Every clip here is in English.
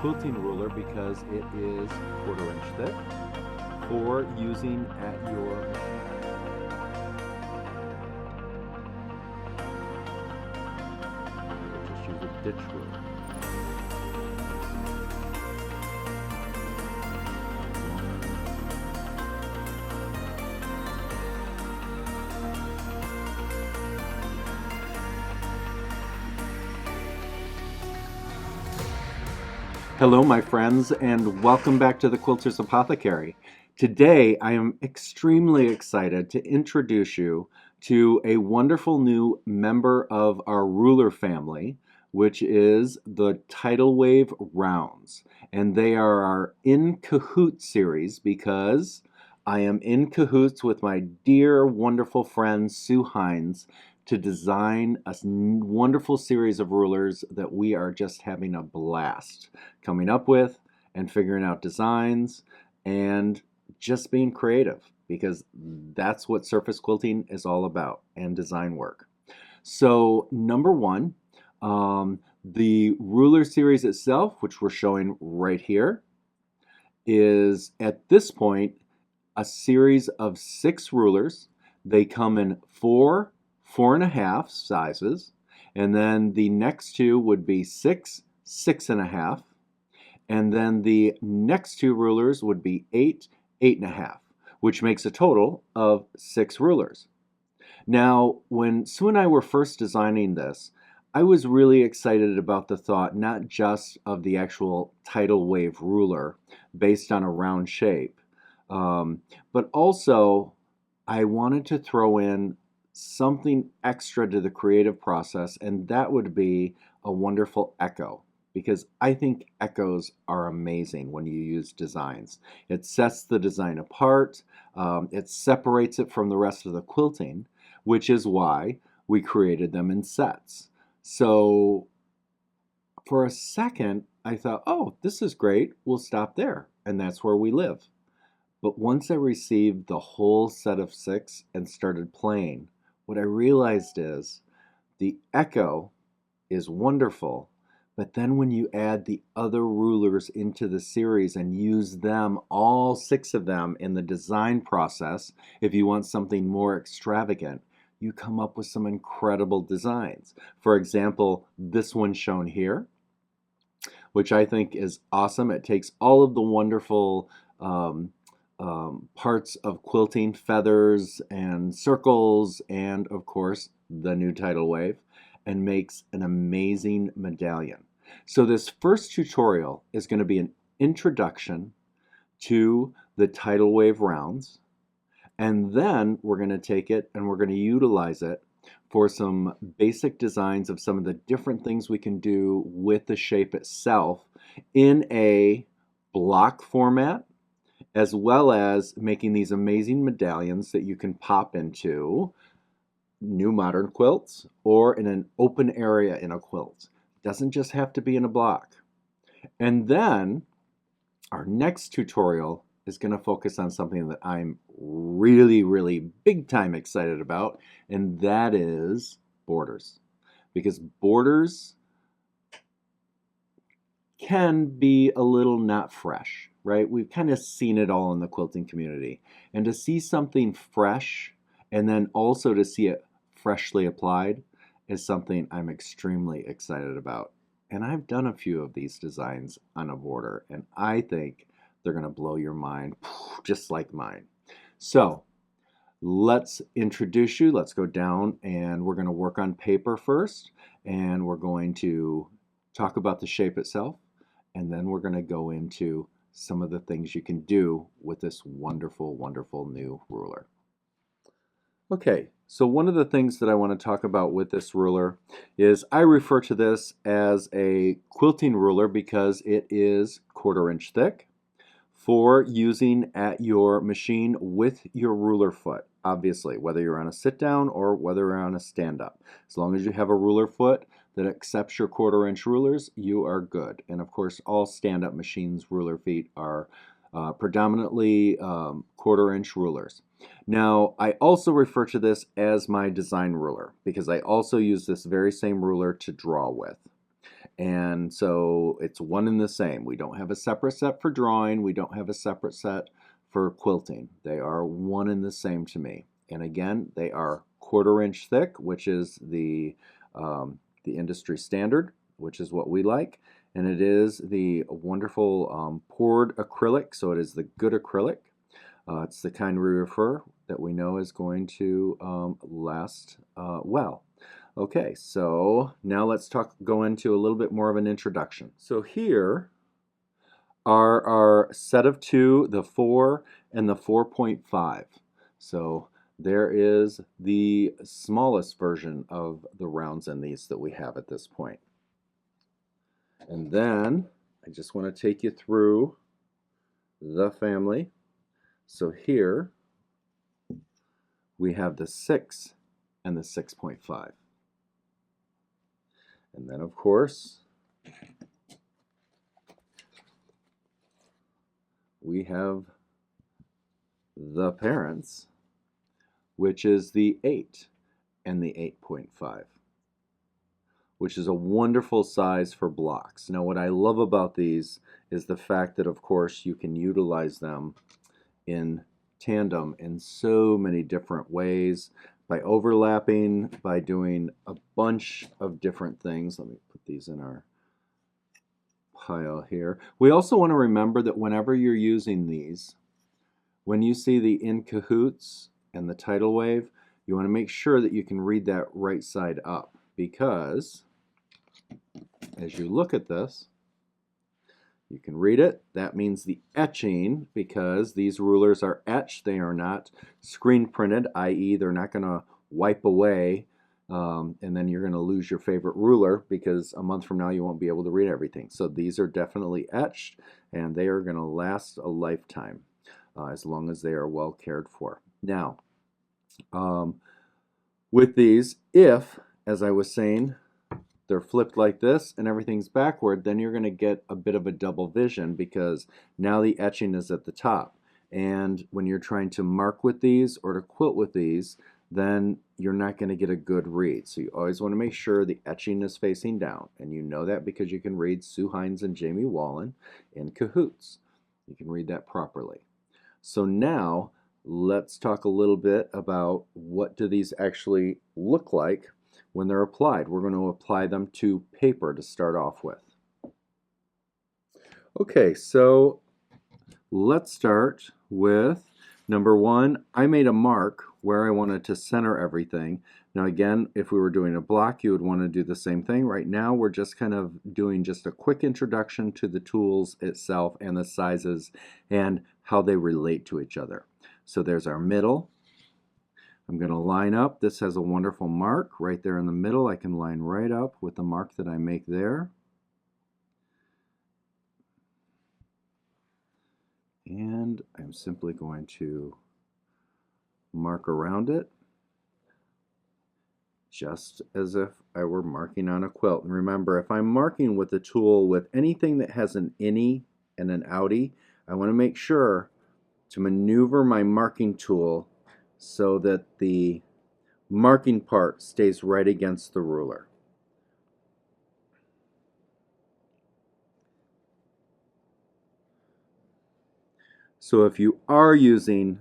quilting ruler because it is 1/4 inch thick for using at your machine. We'll just use a ditch ruler. Hello my friends, and welcome back to the Quilters Apothecary. Today I am extremely excited to introduce you to a wonderful new member of our ruler family, which is the Tidal Wave Rounds. And they are our In Cahoots series because I am in cahoots with my dear wonderful friend Sue Heinz to design a wonderful series of rulers that we are just having a blast coming up with and figuring out designs and just being creative, because that's what surface quilting is all about, and design work. So number one, the ruler series itself, which we're showing right here, is at this point a series of 6 rulers. They come in 4, 4.5 sizes, and then the next two would be 6, 6.5, and then the next 2 rulers would be 8, 8.5, which makes a total of 6 rulers. Now, when Sue and I were first designing this, I was really excited about the thought not just of the actual tidal wave ruler based on a round shape, but also I wanted to throw in something extra to the creative process, and that would be a wonderful echo, because I think echoes are amazing when you use designs. It sets the design apart, it separates it from the rest of the quilting, which is why we created them in sets. So for a second I thought, oh, this is great, we'll stop there, and that's where we live. But once I received the whole set of 6 and started playing, what I realized is the echo is wonderful, but then when you add the other rulers into the series and use them, all 6 of them, in the design process, if you want something more extravagant, you come up with some incredible designs. For example, this one shown here, which I think is awesome. It takes all of the wonderful parts of quilting, feathers and circles, and of course the new tidal wave, and makes an amazing medallion. So this first tutorial is going to be an introduction to the tidal wave rounds, and then we're going to take it and we're going to utilize it for some basic designs of some of the different things we can do with the shape itself in a block format, as well as making these amazing medallions that you can pop into new modern quilts or in an open area in a quilt. It doesn't just have to be in a block. And then our next tutorial is going to focus on something that I'm really big time excited about, and that is borders. Because borders can be a little not fresh, right? We've kind of seen it all in the quilting community. And to see something fresh and then also to see it freshly applied is something I'm extremely excited about. And I've done a few of these designs on a border, and I think they're going to blow your mind, just like mine. So let's introduce you. Let's go down, and we're going to work on paper first, and we're going to talk about the shape itself, and then we're going to go into some of the things you can do with this wonderful new ruler. Okay, so one of the things that I want to talk about with this ruler is I refer to this as a quilting ruler because it is 1/4 inch thick for using at your machine with your ruler foot. Obviously, whether you're on a sit down or whether you're on a stand up. As long as you have a ruler foot that accepts your 1/4 inch rulers, you are good. And of course, all stand up machines' ruler feet are predominantly 1/4 inch rulers. Now, I also refer to this as my design ruler because I also use this very same ruler to draw with. And so it's one and the same. We don't have a separate set for drawing. We don't have a separate set for quilting. They are one and the same to me. And again, they are 1/4 inch thick, which is the industry standard, which is what we like. And it is the wonderful poured acrylic, so it is the good acrylic. It's the kind we refer that we know is going to last well. Okay, so now let's go into a little bit more of an introduction. So here are our set of 2, the 4 and the 4.5. So there is the smallest version of the rounds in these that we have at this point. And then I just want to take you through the family. So here we have the 6 and the 6.5. And then, of course, we have the parents, which is the 8 and the 8.5, which is a wonderful size for blocks. Now, what I love about these is the fact that, of course, you can utilize them in tandem in so many different ways, by overlapping, by doing a bunch of different things. Let me put these in our pile here. We also want to remember that whenever you're using these, when you see the In Cahoots and the tidal wave, you want to make sure that you can read that right side up, because as you look at this, you can read it. That means the etching, because these rulers are etched. They are not screen printed, i.e. they're not going to wipe away and then you're going to lose your favorite ruler, because a month from now you won't be able to read everything. So these are definitely etched, and they are going to last a lifetime as long as they are well cared for. Now, with these, if, as I was saying, they're flipped like this and everything's backward, then you're going to get a bit of a double vision, because now the etching is at the top. And when you're trying to mark with these or to quilt with these, then you're not going to get a good read. So you always want to make sure the etching is facing down. And you know that because you can read Sue Heinz and Jamie Wallen in Cahoots. You can read that properly. So now let's talk a little bit about what do these actually look like when they're applied. We're going to apply them to paper to start off with. Okay, so let's start with number 1. I made a mark where I wanted to center everything. Now again, if we were doing a block, you would want to do the same thing. Right now we're just kind of doing just a quick introduction to the tools itself and the sizes and how they relate to each other. So there's our middle. I'm going to line up. This has a wonderful mark right there in the middle. I can line right up with the mark that I make there. And I'm simply going to mark around it, just as if I were marking on a quilt. And remember, if I'm marking with a tool with anything that has an innie and an outie, I want to make sure to maneuver my marking tool so that the marking part stays right against the ruler. So if you are using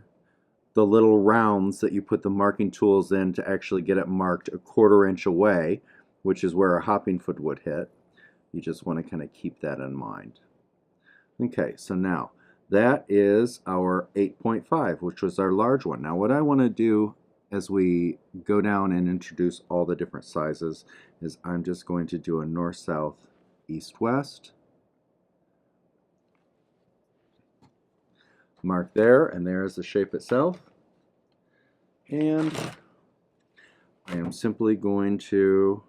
the little rounds that you put the marking tools in to actually get it marked a 1/4 inch away, which is where a hopping foot would hit, you just want to kind of keep that in mind. Okay, so now that is our 8.5, which was our large one. Now what I want to do as we go down and introduce all the different sizes is I'm just going to do a north, south, east, west. Mark there, and there is the shape itself. And I am simply going to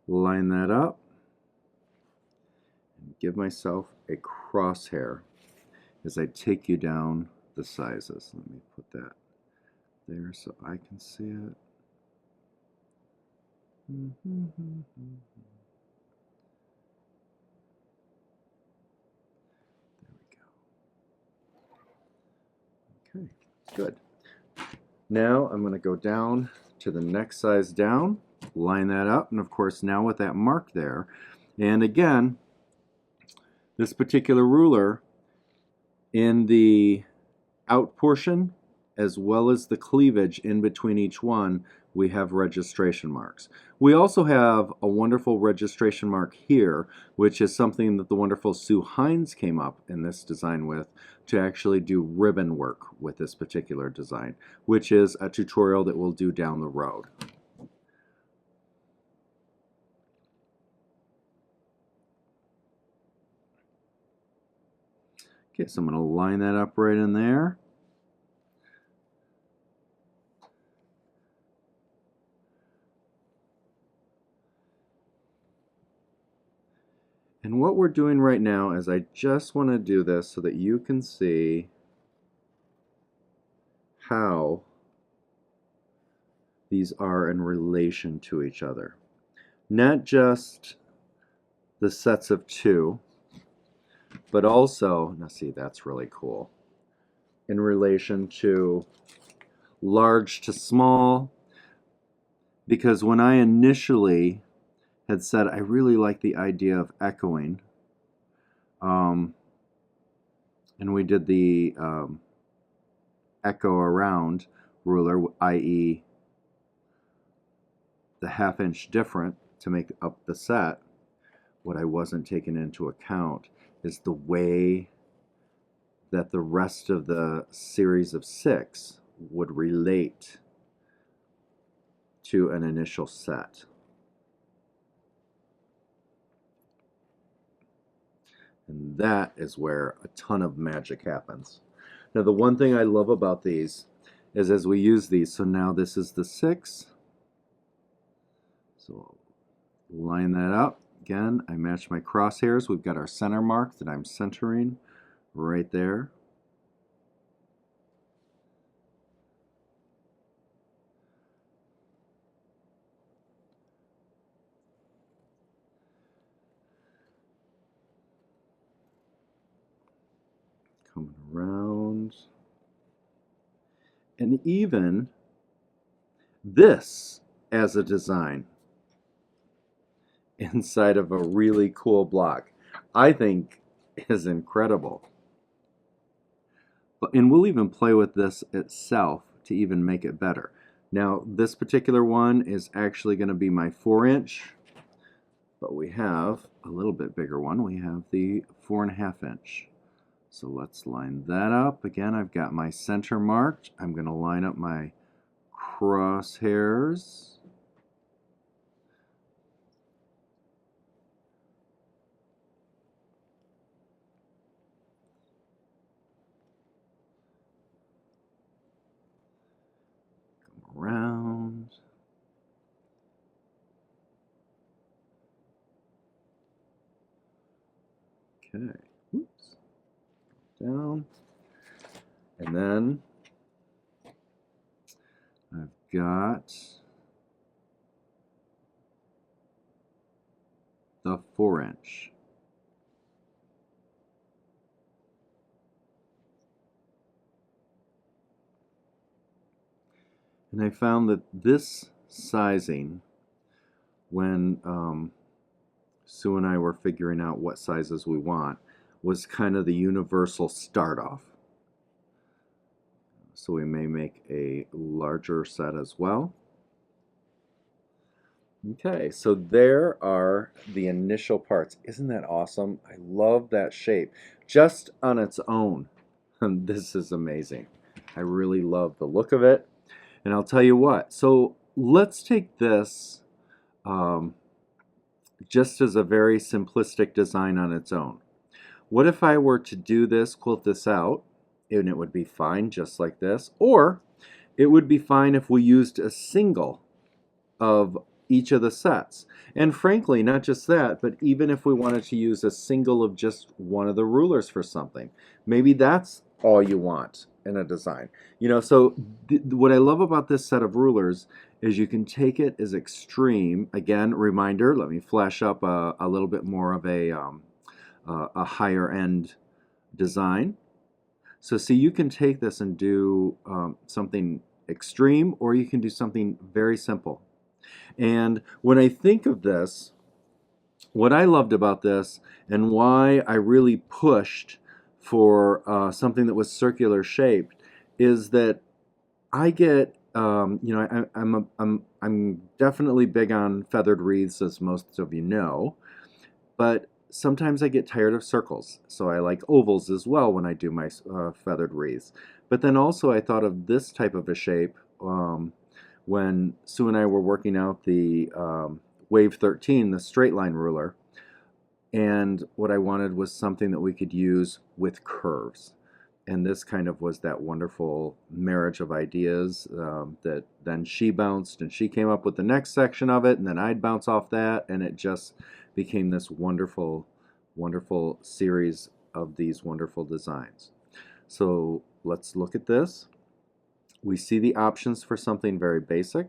line that up and give myself a crosshair as I take you down the sizes. Let me put that there so I can see it. Okay, good. Now I'm going to go down to the next size down, line that up, and of course now with that mark there, And again, this particular ruler, in the out portion as well as the cleavage in between each one, we have registration marks. We also have a wonderful registration mark here, which is something that the wonderful Sue Heinz came up in this design with, to actually do ribbon work with this particular design, which is a tutorial that we'll do down the road. Okay, so I'm going to line that up right in there. And what we're doing right now is I just want to do this so that you can see how these are in relation to each other. Not just the sets of two, but also, now see, that's really cool, in relation to large to small, because when I initially had said I really like the idea of echoing, and we did the echo around ruler, i.e. the ½ inch different to make up the set. What I wasn't taking into account is the way that the rest of the series of 6 would relate to an initial set. And that is where a ton of magic happens. Now, the one thing I love about these is as we use these, so now this is the 6. So line that up. Again, I match my crosshairs. We've got our center mark that I'm centering right there. Coming around. And even this as a design inside of a really cool block, I think is incredible. And we'll even play with this itself to even make it better. Now, this particular one is actually going to be my 4-inch, but we have a little bit bigger one. We have the 4½ inch. So let's line that up. Again, I've got my center marked. I'm going to line up my crosshairs. Come around. Okay. Oops. Down. And then I've got the 4-inch. And I found that this sizing, when Sue and I were figuring out what sizes we want, was kind of the universal start off. So we may make a larger set as well. Okay, so there are the initial parts. Isn't that awesome? I love that shape. Just on its own, this is amazing. I really love the look of it. And I'll tell you what, so let's take this just as a very simplistic design on its own. What if I were to do this, quilt this out, and it would be fine just like this, or it would be fine if we used a single of each of the sets. And frankly, not just that, but even if we wanted to use a single of just one of the rulers for something, maybe that's all you want in a design. You know, so what I love about this set of rulers is you can take it as extreme. Again, reminder, let me flash up a little bit more of a higher end design. So see, you can take this and do something extreme, or you can do something very simple. And when I think of this, what I loved about this and why I really pushed for something that was circular shaped is that I get, I'm definitely big on feathered wreaths, as most of you know, but sometimes I get tired of circles, so I like ovals as well when I do my feathered wreaths. But then also I thought of this type of a shape when Sue and I were working out the Wave 13, the straight line ruler, and what I wanted was something that we could use with curves. And this kind of was that wonderful marriage of ideas that then she bounced and she came up with the next section of it, and then I'd bounce off that, and it just became this wonderful, wonderful series of these wonderful designs. So let's look at this. We see the options for something very basic,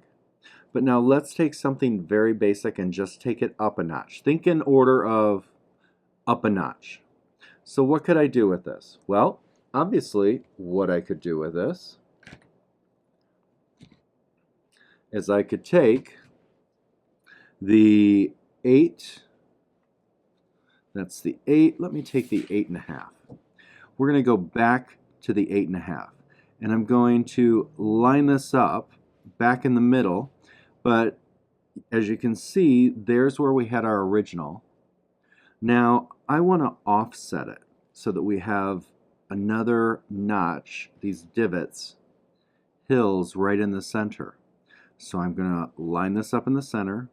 but now let's take something very basic and just take it up a notch. Think in order of up a notch. So what could I do with this? Well, obviously, what I could do with this is I could take the 8, that's the 8, let me take the 8.5. We're going to go back to the 8.5, and I'm going to line this up back in the middle, but as you can see, there's where we had our original. Now, I want to offset it so that we have another notch, these divots, hills right in the center. So I'm going to line this up in the center,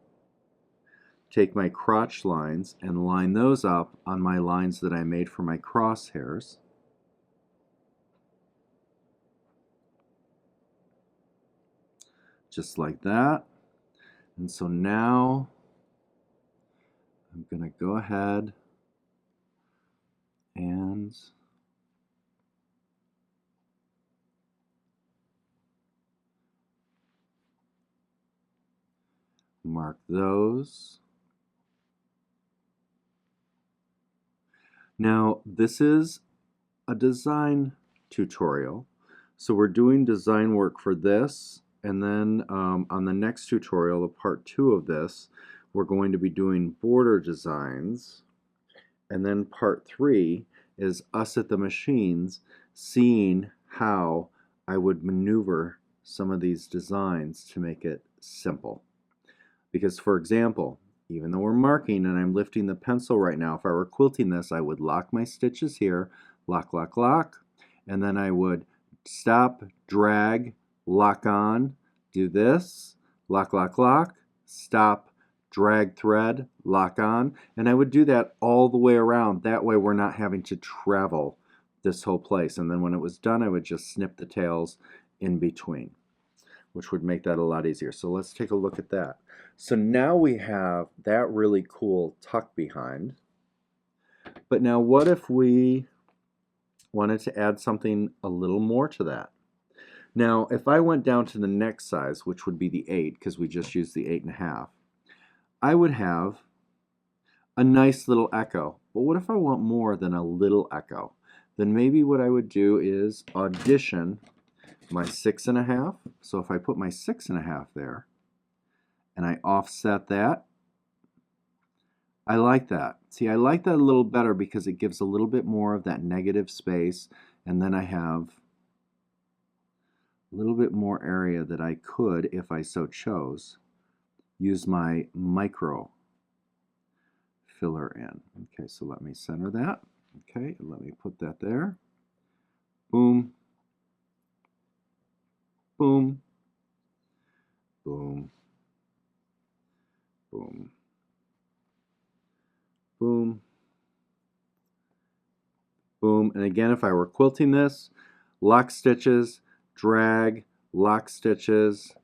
take my crotch lines and line those up on my lines that I made for my crosshairs. Just like that. And so now I'm going to go ahead and mark those. Now this is a design tutorial, so we're doing design work for this, and then on the next tutorial, the part 2 of this, we're going to be doing border designs, and then part 3 is us at the machines seeing how I would maneuver some of these designs to make it simple. Because, for example, even though we're marking and I'm lifting the pencil right now, if I were quilting this, I would lock my stitches here, lock, lock, lock, and then I would stop, drag, lock on, do this, lock, lock, lock, stop, drag thread, lock on, and I would do that all the way around. That way we're not having to travel this whole place. And then when it was done, I would just snip the tails in between, which would make that a lot easier. So let's take a look at that. So now we have that really cool tuck behind. But now what if we wanted to add something a little more to that? Now, if I went down to the next size, which would be the 8, because we just used the 8.5, I would have a nice little echo. But what if I want more than a little echo? Then maybe what I would do is audition my 6.5. So if I put my 6.5 there and I offset that, I like that. See, I like that a little better because it gives a little bit more of that negative space, and then I have a little bit more area that I could, if I so chose, use my micro filler in. Okay, so let me center that. Okay, let me put that there. Boom. Boom. Boom. Boom. Boom. Boom. And again, if I were quilting this, lock stitches, drag, lock stitches,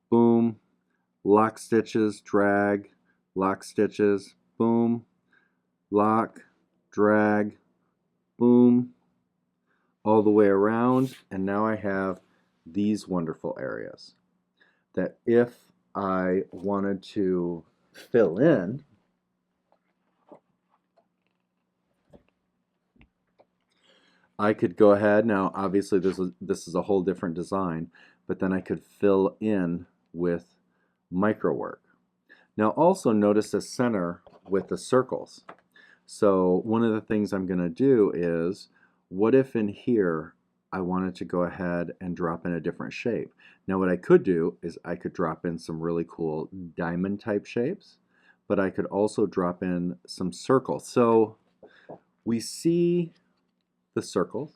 boom, lock stitches, drag, lock stitches, boom, lock, drag, boom, all the way around. And now I have these wonderful areas that if I wanted to fill in, I could go ahead. Now obviously this is a whole different design, but then I could fill in with micro work. Now also notice the center with the circles. So one of the things I'm going to do is, what if in here I wanted to go ahead and drop in a different shape? Now what I could do is I could drop in some really cool diamond type shapes, but I could also drop in some circles. So we see the circles.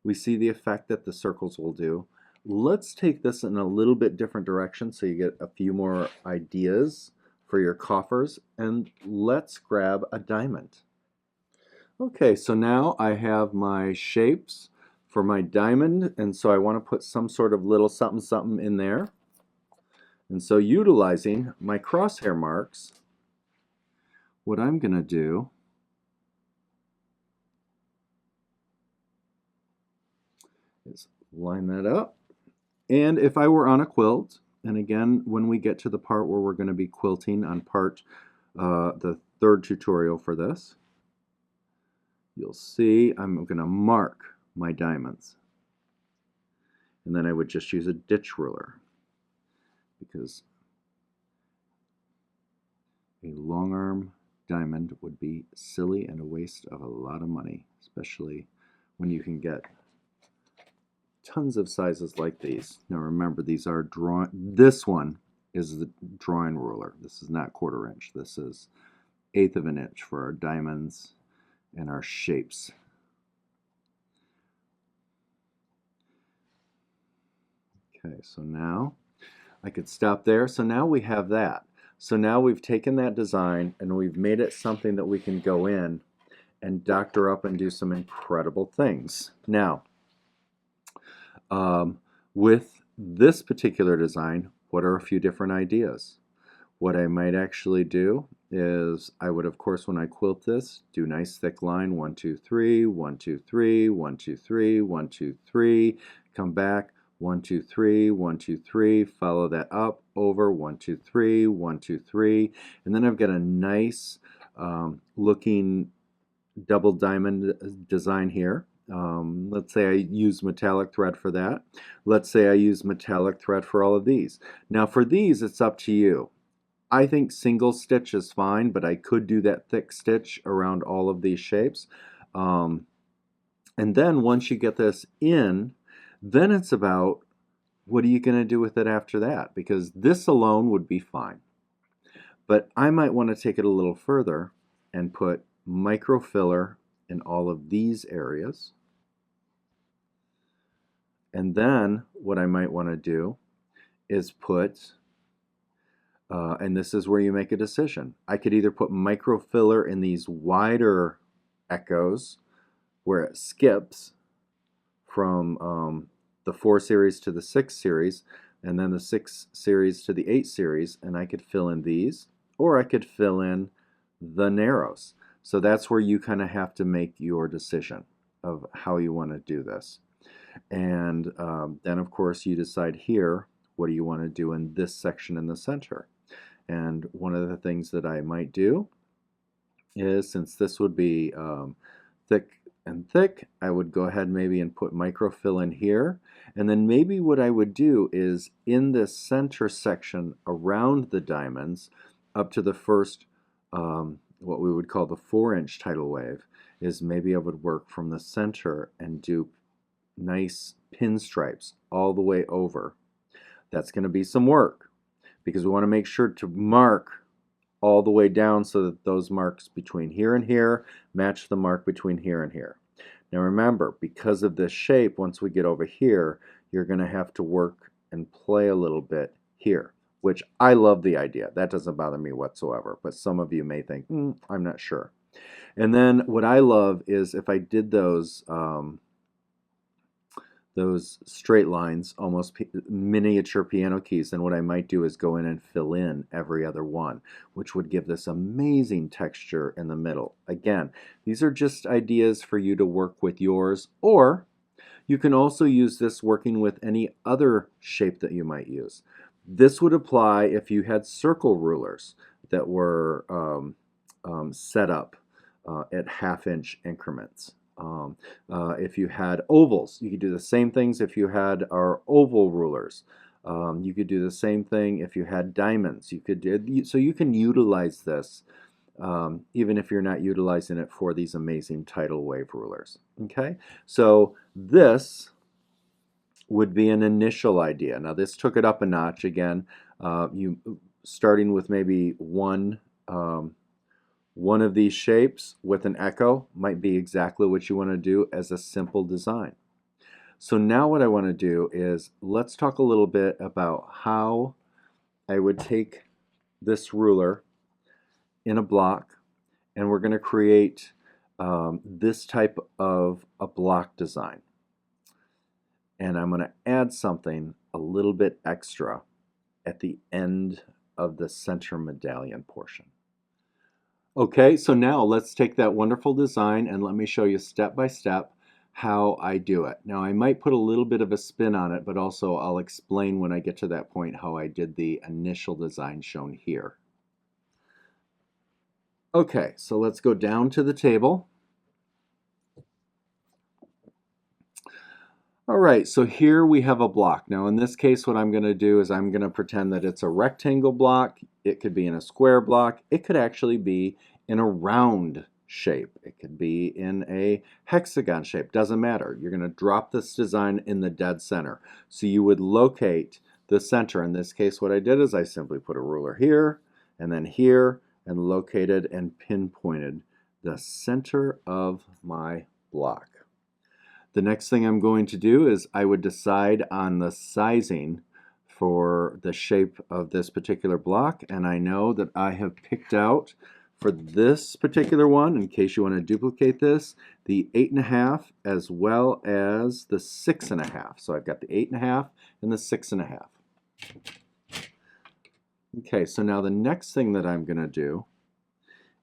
We see the effect that the circles will do. Let's take this in a little bit different direction so you get a few more ideas for your coffers, and let's grab a diamond. Okay, so now I have my shapes for my diamond, and so I want to put some sort of little something something in there. And so utilizing my crosshair marks, what I'm going to do is line that up. And if I were on a quilt, and again, when we get to the part where we're going to be quilting on the third tutorial for this, you'll see I'm going to mark my diamonds. And then I would just use a ditch ruler, because a long arm diamond would be silly and a waste of a lot of money, especially when you can get tons of sizes like these. Now remember, these are drawn. This one is the drawing ruler. This is not 1/4 inch. This is 1/8 of an inch for our diamonds and our shapes. Okay, so now I could stop there. So now we have that. So now we've taken that design and we've made it something that we can go in and doctor up and do some incredible things. Now, with this particular design, what are a few different ideas? What I might actually do is I would, of course, when I quilt this, do nice thick line, 1, 2, 3, 1, 2, 3, 1, 2, 3, 1, 2, 3, come back, 1, 2, 3, 1, 2, 3, follow that up, over, 1, 2, 3, 1, 2, 3, and then I've got a nice looking double diamond design here. Let's say I use metallic thread for that. Let's say I use metallic thread for all of these. Now for these, it's up to you. I think single stitch is fine, but I could do that thick stitch around all of these shapes. And then once you get this in, then it's about what are you going to do with it after that? Because this alone would be fine. But I might want to take it a little further and put micro filler in all of these areas. And then what I might want to do is put, and this is where you make a decision. I could either put micro filler in these wider echoes where it skips from the 4 series to the 6 series, and then the 6 series to the 8 series, and I could fill in these, or I could fill in the narrows. So that's where you kind of have to make your decision of how you want to do this. And then of course you decide here, what do you want to do in this section in the center? And one of the things that I might do is, since this would be thick and thick, I would go ahead maybe and put microfill in here. And then maybe what I would do is in this center section around the diamonds up to the first what we would call the 4-inch tidal wave, is maybe I would work from the center and do nice pinstripes all the way over. That's going to be some work because we want to make sure to mark all the way down so that those marks between here and here match the mark between here and here. Now remember, because of this shape, once we get over here, you're going to have to work and play a little bit here, which I love the idea. That doesn't bother me whatsoever, but some of you may think, I'm not sure. And then what I love is if I did those straight lines, almost miniature piano keys, then what I might do is go in and fill in every other one, which would give this amazing texture in the middle. Again, these are just ideas for you to work with yours, or you can also use this working with any other shape that you might use. This would apply if you had circle rulers that were set up at 1/2-inch increments. If you had ovals, you could do the same things if you had our oval rulers. You could do the same thing if you had diamonds. You could do, so you can utilize this even if you're not utilizing it for these amazing tidal wave rulers. Okay, so this would be an initial idea. Now this took it up a notch again. You starting with maybe one of these shapes with an echo might be exactly what you want to do as a simple design. So now what I want to do is let's talk a little bit about how I would take this ruler in a block, and we're going to create this type of a block design. And I'm going to add something a little bit extra at the end of the center medallion portion. Okay, so now let's take that wonderful design and let me show you step by step how I do it. Now I might put a little bit of a spin on it, but also I'll explain when I get to that point how I did the initial design shown here. Okay, so let's go down to the table. All right, so here we have a block. Now in this case what I'm going to do is I'm going to pretend that it's a rectangle block. It could be in a square block. It could actually be in a round shape. It could be in a hexagon shape. Doesn't matter. You're going to drop this design in the dead center. So you would locate the center. In this case what I did is I simply put a ruler here and then here and located and pinpointed the center of my block. The next thing I'm going to do is I would decide on the sizing for the shape of this particular block, and I know that I have picked out for this particular one, in case you want to duplicate this, the 8.5 as well as the 6.5. So I've got the 8.5 and the 6.5. Okay, so now the next thing that I'm going to do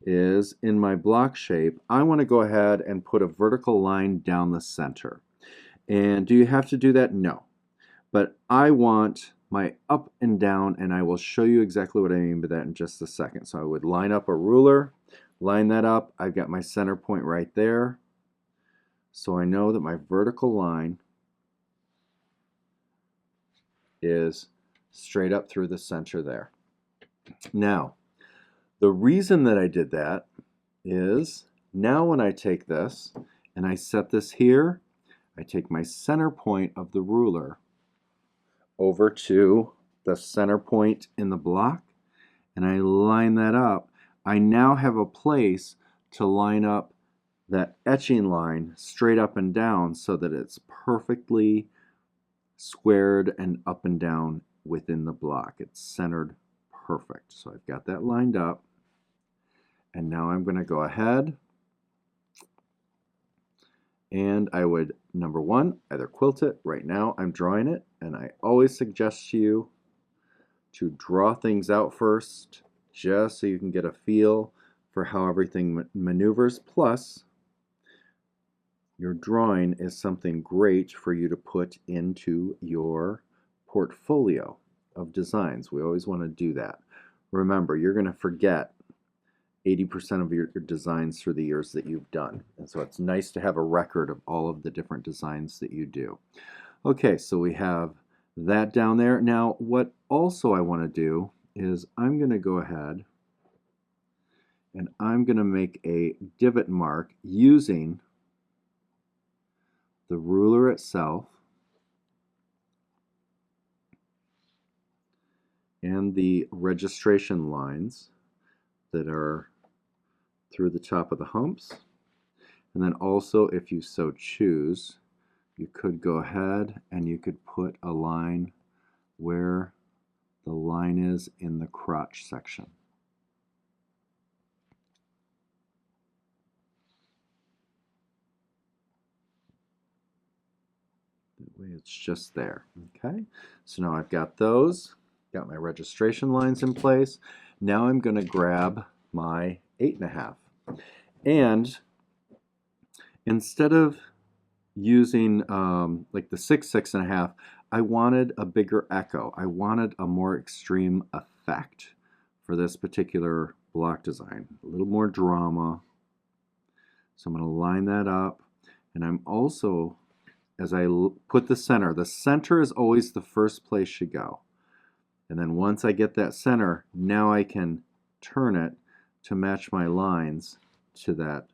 is in my block shape, I want to go ahead and put a vertical line down the center. And do you have to do that? No. But I want my up and down, and I will show you exactly what I mean by that in just a second. So I would line up a ruler, line that up. I've got my center point right there. So I know that my vertical line is straight up through the center there. Now, the reason that I did that is now when I take this and I set this here, I take my center point of the ruler over to the center point in the block and I line that up. I now have a place to line up that etching line straight up and down so that it's perfectly squared and up and down within the block. It's centered perfect. So I've got that lined up. And now I'm going to go ahead and I would, number one, either quilt it. Right now I'm drawing it, and I always suggest to you to draw things out first just so you can get a feel for how everything maneuvers. Plus, your drawing is something great for you to put into your portfolio of designs. We always want to do that. Remember, you're going to forget 80% of your designs through the years that you've done. And so it's nice to have a record of all of the different designs that you do. Okay, so we have that down there. Now, what also I want to do is I'm going to go ahead and I'm going to make a divot mark using the ruler itself and the registration lines that are through the top of the humps. And then also, if you so choose, you could go ahead and you could put a line where the line is in the crotch section. That way it's just there. Okay, so now I've got those, got my registration lines in place. Now I'm going to grab my 8.5. And instead of using like the 6.5, I wanted a bigger echo. I wanted a more extreme effect for this particular block design. A little more drama. So I'm going to line that up. And I'm also, as I put the center is always the first place you go. And then once I get that center, now I can turn it to match my lines to that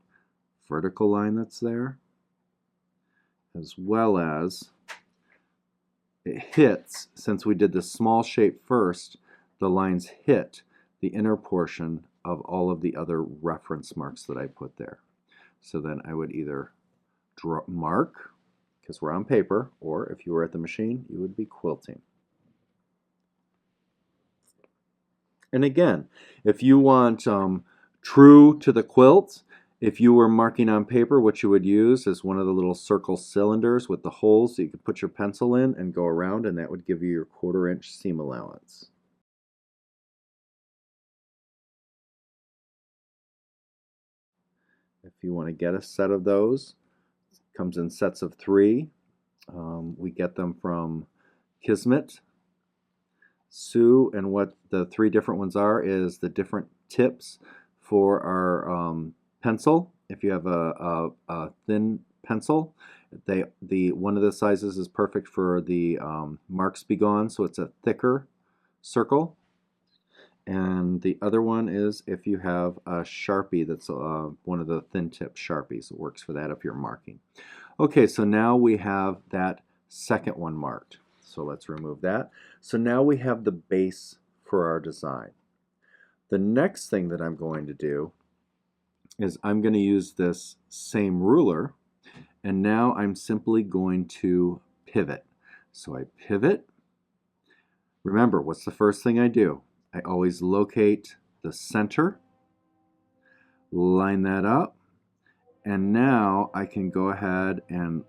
vertical line that's there, as well as it hits, since we did the small shape first, the lines hit the inner portion of all of the other reference marks that I put there. So then I would either mark, because we're on paper, or if you were at the machine, you would be quilting. And again, if you want true to the quilt, if you were marking on paper, what you would use is one of the little circle cylinders with the holes that you could put your pencil in and go around, and that would give you your 1/4 inch seam allowance. If you want to get a set of those, it comes in sets of 3. We get them from Kismet, Sue, and what the 3 different ones are is the different tips for our pencil. If you have a thin pencil, one of the sizes is perfect for the marks be gone, so it's a thicker circle. And the other one is if you have a Sharpie that's one of the thin tip Sharpies. It works for that if you're marking. Okay, so now we have that second one marked. So let's remove that. So now we have the base for our design. The next thing that I'm going to do is I'm going to use this same ruler, and now I'm simply going to pivot. So I pivot. Remember, what's the first thing I do? I always locate the center, line that up, and now I can go ahead and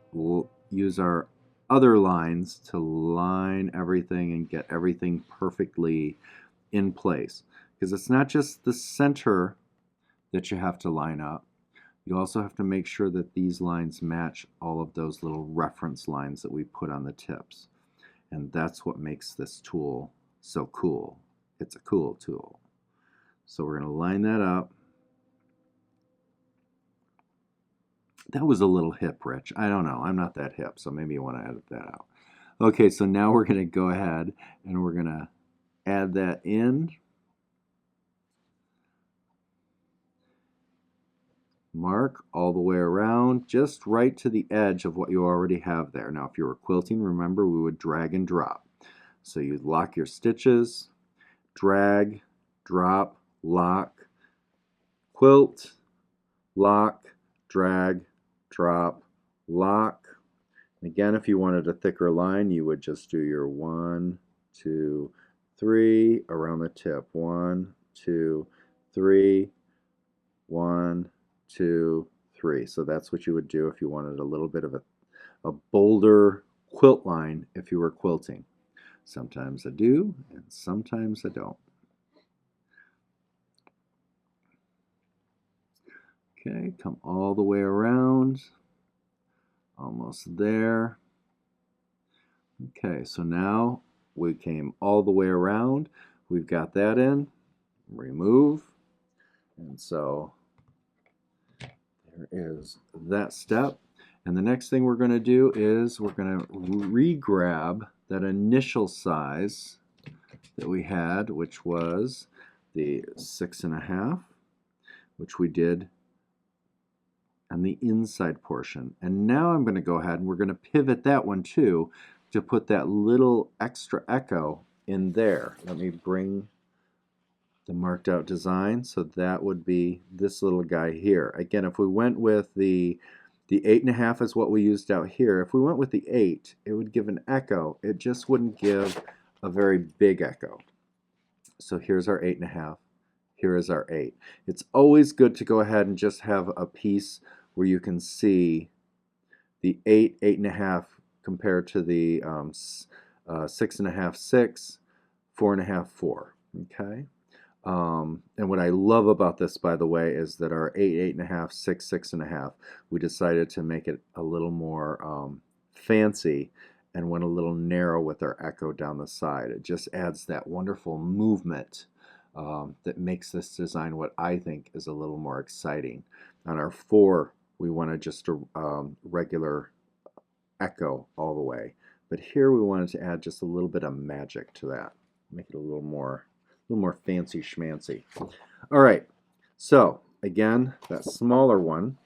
use our other lines to line everything and get everything perfectly in place. Because it's not just the center that you have to line up. You also have to make sure that these lines match all of those little reference lines that we put on the tips. And that's what makes this tool so cool. It's a cool tool. So we're going to line that up. That was a little hip, Rich. I don't know. I'm not that hip, so maybe you want to edit that out. Okay, so now we're going to go ahead and we're going to add that in. Mark all the way around, just right to the edge of what you already have there. Now, if you were quilting, remember we would drag and drop. So you'd lock your stitches, drag, drop, lock, quilt, lock, drag, drop, lock. And again, if you wanted a thicker line, you would just do your 1, 2, 3 around the tip. 1, 2, 3, 1, 2, 3. So that's what you would do if you wanted a little bit of a bolder quilt line if you were quilting. Sometimes I do, and sometimes I don't. Okay, come all the way around. Almost there. Okay, so now we came all the way around. We've got that in. Remove. And so there is that step. And the next thing we're going to do is we're going to re-grab that initial size that we had, which was the 6.5, which we did on the inside portion. And now I'm going to go ahead and we're going to pivot that one too to put that little extra echo in there. Let me bring the marked out design. So that would be this little guy here. Again, if we went with the 8.5 is what we used out here. If we went with the 8, it would give an echo. It just wouldn't give a very big echo. So here's our 8.5. Here is our 8. It's always good to go ahead and just have a piece where you can see the 8, 8.5 compared to the 6.5, 6, 4.5, 4. Okay. And what I love about this, by the way, is that our 8, 8.5, 6, 6.5, we decided to make it a little more fancy and went a little narrow with our echo down the side. It just adds that wonderful movement that makes this design what I think is a little more exciting. On our 4, we wanted just a regular echo all the way. But here we wanted to add just a little bit of magic to that. Make it a little more fancy schmancy. All right, So again, that smaller one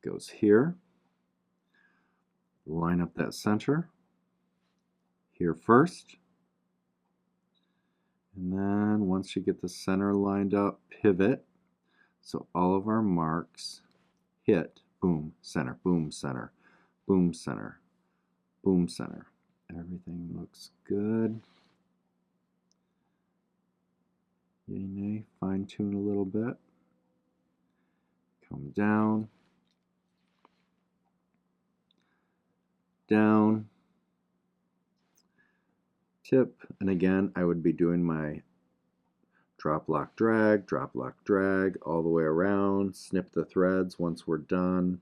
goes here. Line up that center here first. And then once you get the center lined up, pivot. So all of our marks hit, boom, center, boom, center, boom, center, boom, center. Everything looks good. Yay, nay, fine tune a little bit. Come down, down, tip, and again I would be doing my drop, lock, drag all the way around, snip the threads once we're done.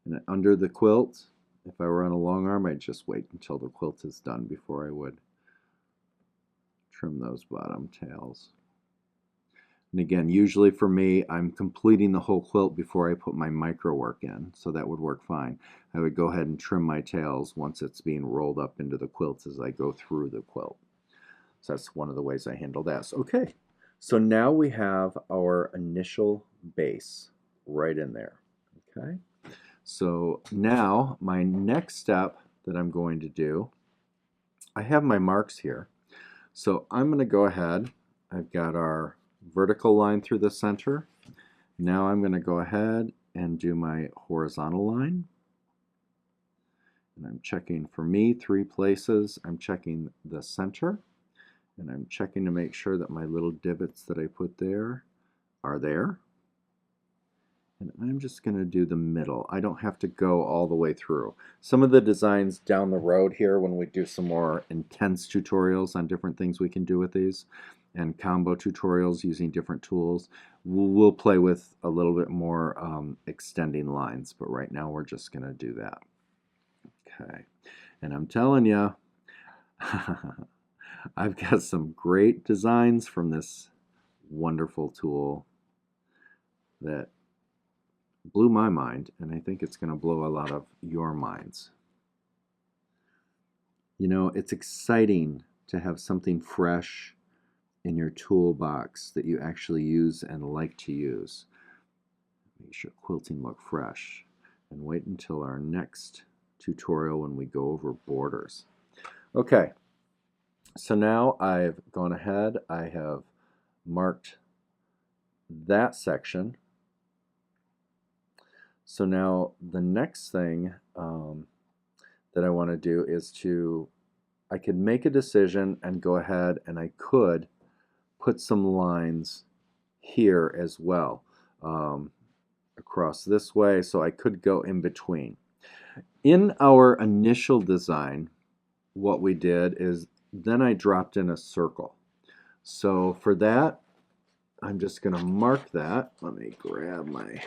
And under the quilt, if I were on a long arm, I'd just wait until the quilt is done before I would trim those bottom tails. And again, usually for me, I'm completing the whole quilt before I put my micro work in, so that would work fine. I would go ahead and trim my tails once it's being rolled up into the quilt as I go through the quilt. So that's one of the ways I handle that. Okay, so now we have our initial base right in there. Okay, so now my next step that I'm going to do, I have my marks here. So I'm going to go ahead, I've got our vertical line through the center. Now I'm going to go ahead and do my horizontal line. And I'm checking, for me, 3 places. I'm checking the center, and I'm checking to make sure that my little divots that I put there are there. And I'm just going to do the middle. I don't have to go all the way through. Some of the designs down the road here, when we do some more intense tutorials on different things we can do with these, and combo tutorials using different tools, we'll play with a little bit more extending lines, but right now we're just going to do that. Okay, and I'm telling you, I've got some great designs from this wonderful tool that blew my mind, and I think it's going to blow a lot of your minds. You know, it's exciting to have something fresh in your toolbox that you actually use and like to use. Make sure quilting look fresh, and wait until our next tutorial when we go over borders. Okay, so now I've gone ahead, I have marked that section. So now the next thing that I want to do is I could make a decision and go ahead and I could put some lines here as well across this way, so I could go in between. In our initial design, what we did is then I dropped in a circle. So for that, I'm just going to mark that. Let me grab my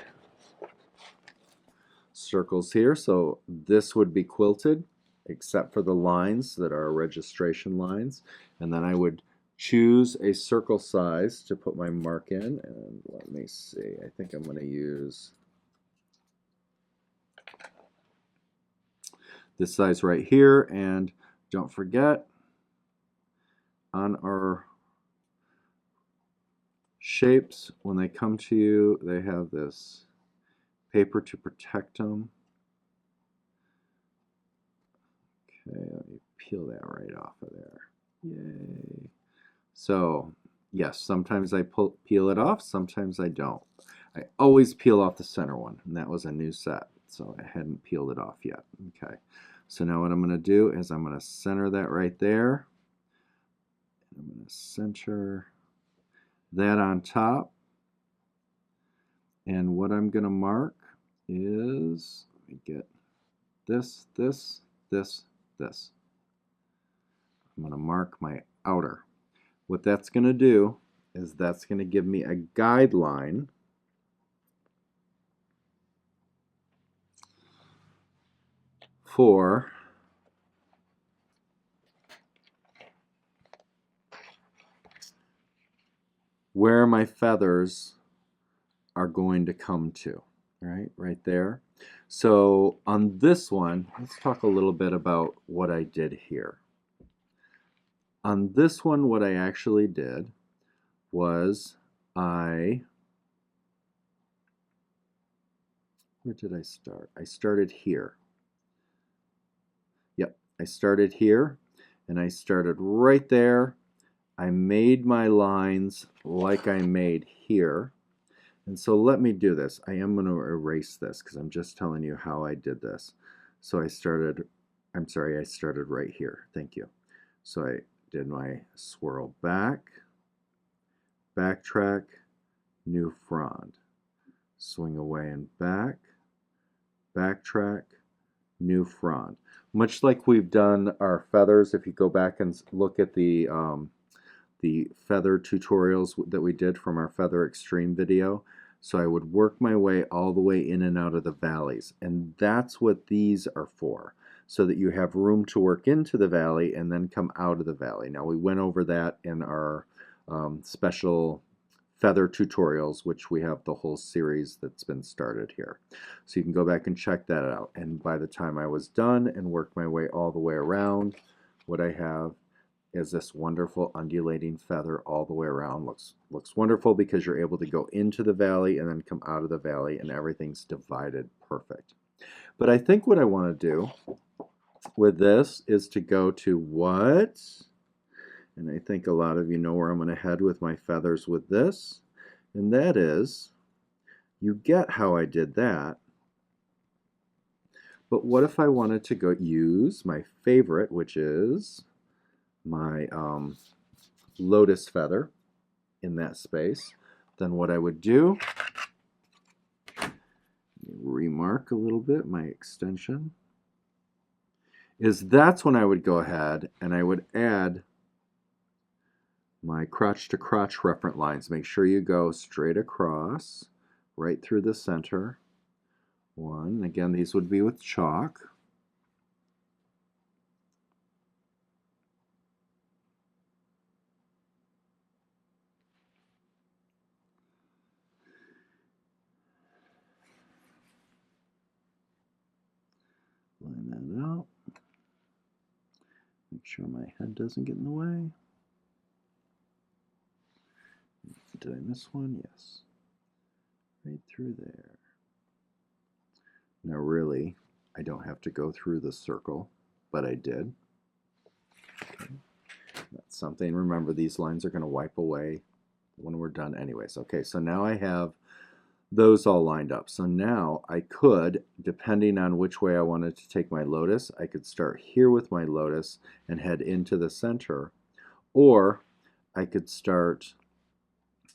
circles here. So this would be quilted except for the lines that are registration lines, and then I would choose a circle size to put my mark in, and let me see, I think I'm going to use this size right here. And don't forget, on our shapes, when they come to you, they have this paper to protect them. Okay, let me peel that right off of there. Yay. So, yes, sometimes I peel it off, sometimes I don't. I always peel off the center one, and that was a new set, so I hadn't peeled it off yet. Okay, so now what I'm going to do is I'm going to center that right there. I'm going to center that on top. And what I'm going to mark is, let me get this, this, this, this. I'm going to mark my outer. What that's going to do is that's going to give me a guideline for where my feathers are going to come to, right there. So on this one, let's talk a little bit about what I did here. on this one, what I actually did was where did I start? I started here. Yep, I started here, and I started right there. I made my lines like I made here. And so let me do this. I am going to erase this because I'm just telling you how I did this. So I started right here. Thank you. So I did my swirl back, backtrack, new frond, swing away and back, backtrack, new frond. Much like we've done our feathers, if you go back and look at the feather tutorials that we did from our Feather Extreme video. So I would work my way all the way in and out of the valleys, and that's what these are for, so that you have room to work into the valley and then come out of the valley. Now we went over that in our special feather tutorials, which we have the whole series that's been started here. So you can go back and check that out. And by the time I was done and worked my way all the way around, what I have is this wonderful undulating feather all the way around. Looks wonderful because you're able to go into the valley and then come out of the valley, and everything's divided perfect. But I think what I want to do with this is to go to what? And I think a lot of you know where I'm going to head with my feathers with this. And that is, you get how I did that. But what if I wanted to go use my favorite, which is my lotus feather in that space? Then what I would do, remark a little bit my extension, is that's when I would go ahead and I would add my crotch to crotch reference lines. Make sure you go straight across, right through the center. One, again, these would be with chalk. Line that out. Make sure my head doesn't get in the way. Did I miss one? Yes. Right through there. Now really, I don't have to go through the circle, but I did. Okay. That's something. Remember, these lines are going to wipe away when we're done anyways. Okay, so now I have those all lined up. So now I could, depending on which way I wanted to take my lotus, I could start here with my lotus and head into the center, or I could start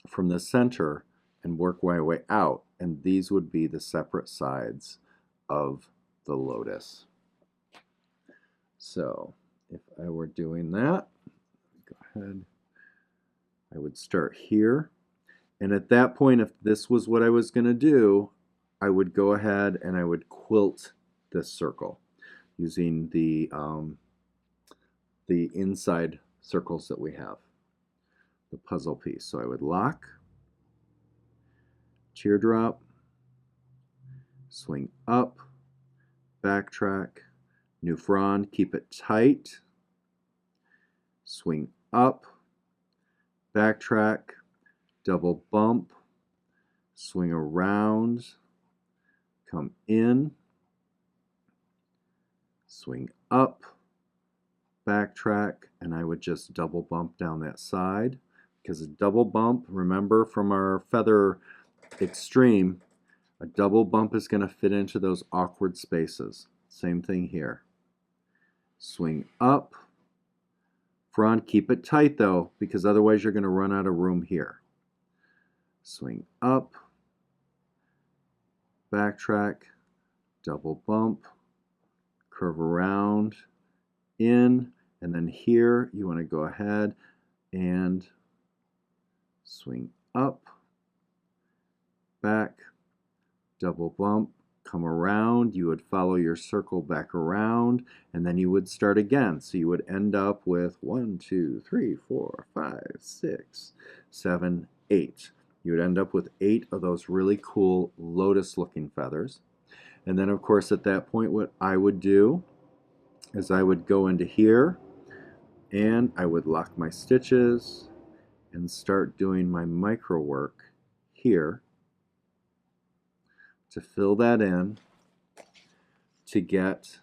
from the center and work my way out, and these would be the separate sides of the lotus. So if I were doing that, go ahead, I would start here, and at that point, if this was what I was going to do, I would go ahead and I would quilt this circle using the inside circles that we have, the puzzle piece. So I would lock, teardrop, swing up, backtrack, new frond, keep it tight, swing up, backtrack, double bump, swing around, come in, swing up, backtrack, and I would just double bump down that side, because a double bump, remember from our Feather Extreme, a double bump is going to fit into those awkward spaces. Same thing here. Swing up, frond, keep it tight though, because otherwise you're going to run out of room here. Swing up, backtrack, double bump, curve around, in, and then here you want to go ahead and swing up, back, double bump, come around, you would follow your circle back around, and then you would start again. So you would end up with 1, 2, 3, 4, 5, 6, 7, 8. You would end up with 8 of those really cool lotus looking feathers. And then of course at that point what I would do is I would go into here And I would lock my stitches and start doing my micro work here to fill that in to get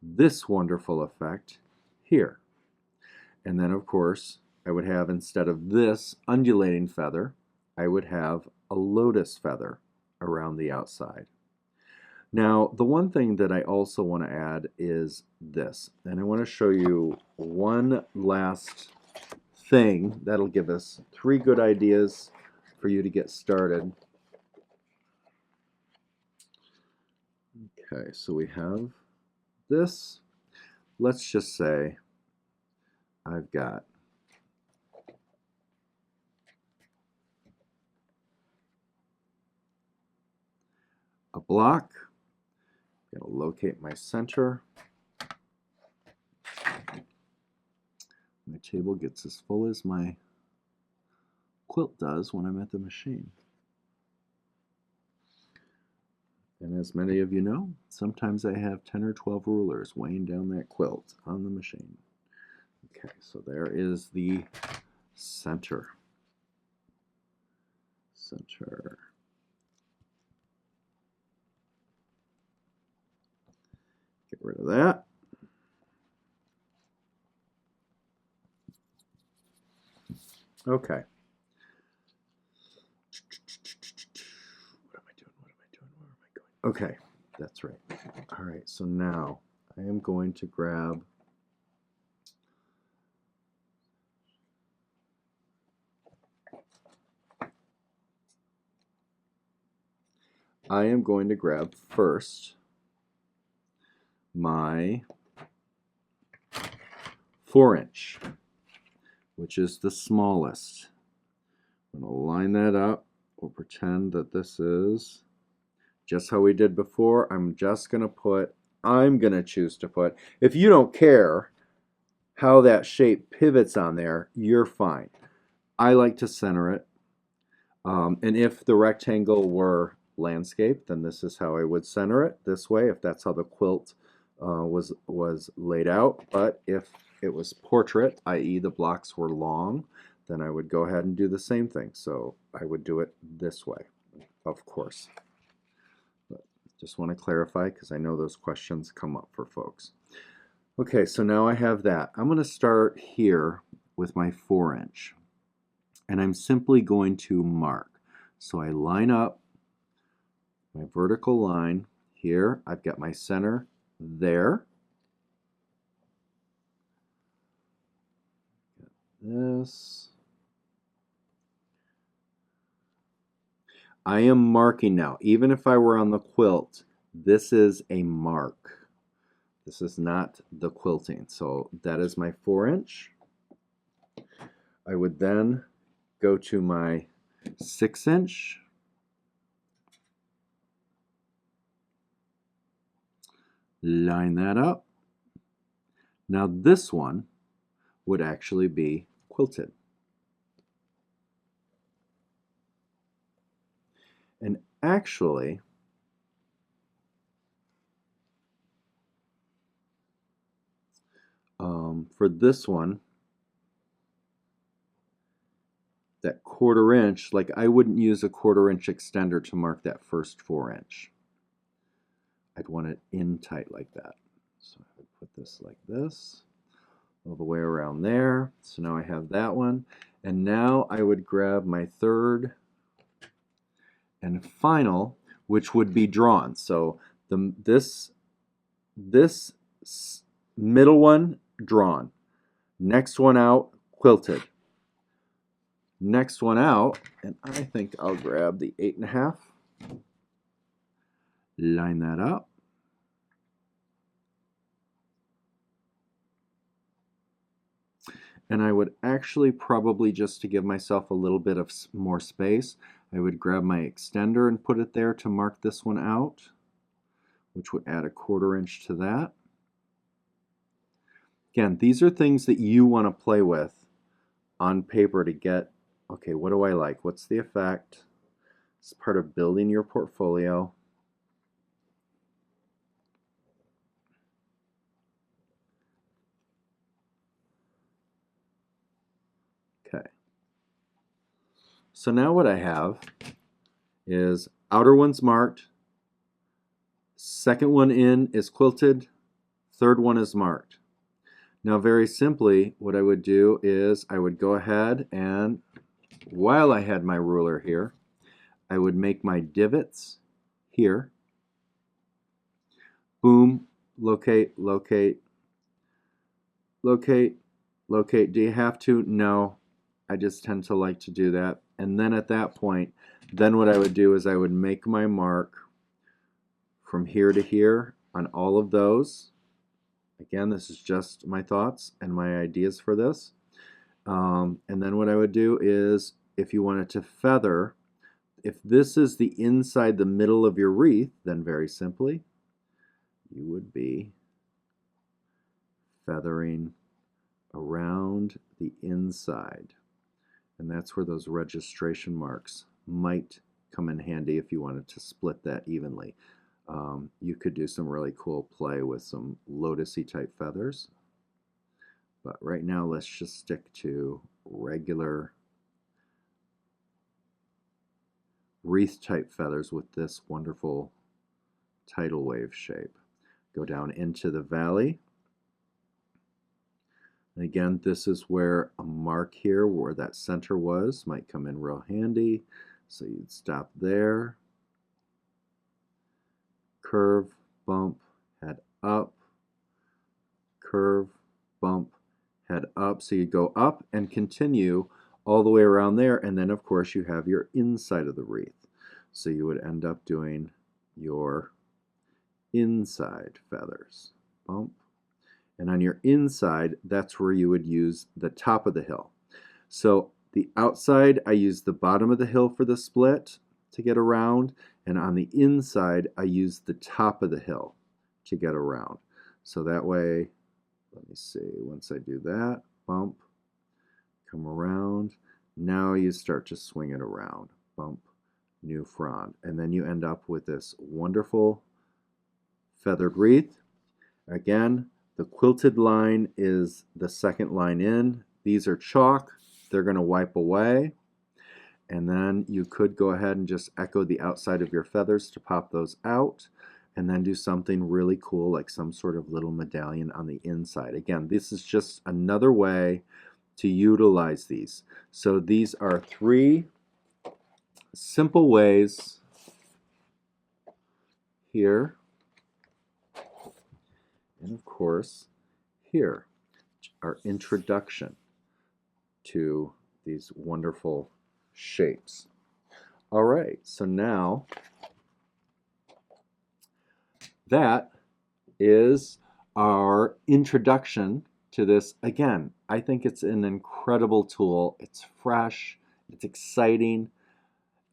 this wonderful effect here. And then, of course, I would have, instead of this undulating feather, I would have a lotus feather around the outside. Now, the one thing that I also want to add is this, and I want to show you one last thing that'll give us 3 good ideas for you to get started. Okay, so we have this. Let's just say I've got a block. I'm going to locate my center. My table gets as full as my quilt does when I'm at the machine. And as many of you know, sometimes I have 10 or 12 rulers weighing down that quilt on the machine. Okay, so there is the center. Center. Get rid of that. Okay. What am I doing? What am I doing? Where am I going? Okay, that's right. All right, so now I am going to grab first my 4-inch, which is the smallest. I'm going to line that up. We'll pretend that this is just how we did before. I'm going to choose to put, if you don't care how that shape pivots on there, you're fine. I like to center it. And if the rectangle were landscape, then this is how I would center it, this way, if that's how the quilt was laid out. But if it was portrait, i.e. the blocks were long, then I would go ahead and do the same thing. So I would do it this way, of course. But just want to clarify because I know those questions come up for folks. Okay, so now I have that. I'm going to start here with my 4-inch. And I'm simply going to mark. So I line up my vertical line here. I've got my center there. Got this. I am marking now. Even if I were on the quilt, this is a mark. This is not the quilting. So that is my 4-inch. I would then go to my 6-inch. Line that up. Now this one would actually be quilted. And actually, for this one, that 1/4 inch, like I wouldn't use a 1/4 inch extender to mark that first 4-inch. I'd want it in tight like that. So I would put this like this, all the way around there. So now I have that one. And now I would grab my 3rd and final, which would be drawn. So this middle one, drawn. Next one out, quilted. Next one out, and I think I'll grab the 8.5. Line that up. And I would actually probably, just to give myself a little bit of more space, I would grab my extender and put it there to mark this one out, which would add a 1/4 inch to that. Again, these are things that you want to play with on paper to get, okay, what do I like? What's the effect? It's part of building your portfolio. So now what I have is outer one's marked, second one in is quilted, third one is marked. Now very simply, what I would do is I would go ahead and, while I had my ruler here, I would make my divots here. Boom, locate, locate, locate, locate. Do you have to? No. I just tend to like to do that. And then at that point, then what I would do is I would make my mark from here to here on all of those. Again, this is just my thoughts and my ideas for this. And then what I would do is, if you wanted to feather, if this is the inside, the middle of your wreath, then very simply, you would be feathering around the inside. And that's where those registration marks might come in handy if you wanted to split that evenly. You could do some really cool play with some lotusy type feathers. But right now, let's just stick to regular wreath type feathers with this wonderful tidal wave shape. Go down into the valley. And again, this is where a mark here where that center was might come in real handy. So you'd stop there, curve, bump, head up, curve, bump, head up. So you go up and continue all the way around there, and then of course you have your inside of the wreath. So you would end up doing your inside feathers. Bump. And on your inside, that's where you would use the top of the hill. So the outside, I use the bottom of the hill for the split to get around, and on the inside, I use the top of the hill to get around. So that way, let me see, once I do that, bump, come around, now you start to swing it around, bump, new frond, and then you end up with this wonderful feathered wreath. Again, the quilted line is the second line in. These are chalk. They're going to wipe away. And then you could go ahead and just echo the outside of your feathers to pop those out, and then do something really cool like some sort of little medallion on the inside. Again, this is just another way to utilize these. So these are 3 simple ways here, and of course here, our introduction to these wonderful shapes. All right, so now that is our introduction to this. Again, I think it's an incredible tool. It's fresh, it's exciting,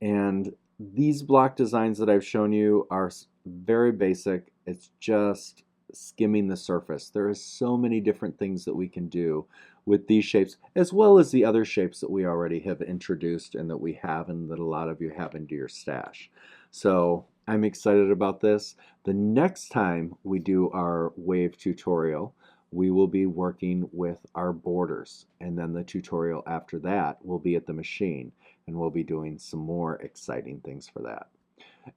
and these block designs that I've shown you are very basic. It's just skimming the surface. There are so many different things that we can do with these shapes, as well as the other shapes that we already have introduced and that we have and that a lot of you have into your stash. So I'm excited about this. The next time we do our wave tutorial, we will be working with our borders, and then the tutorial after that will be at the machine, and we'll be doing some more exciting things for that.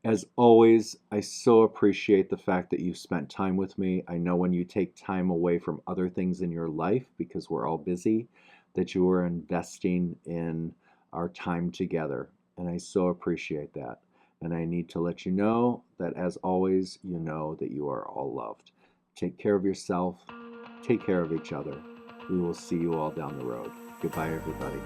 As always, I so appreciate the fact that you've spent time with me. I know when you take time away from other things in your life, because we're all busy, that you are investing in our time together, and I so appreciate that. And I need to let you know that, as always, you know that you are all loved. Take care of yourself. Take care of each other. We will see you all down the road. Goodbye, everybody.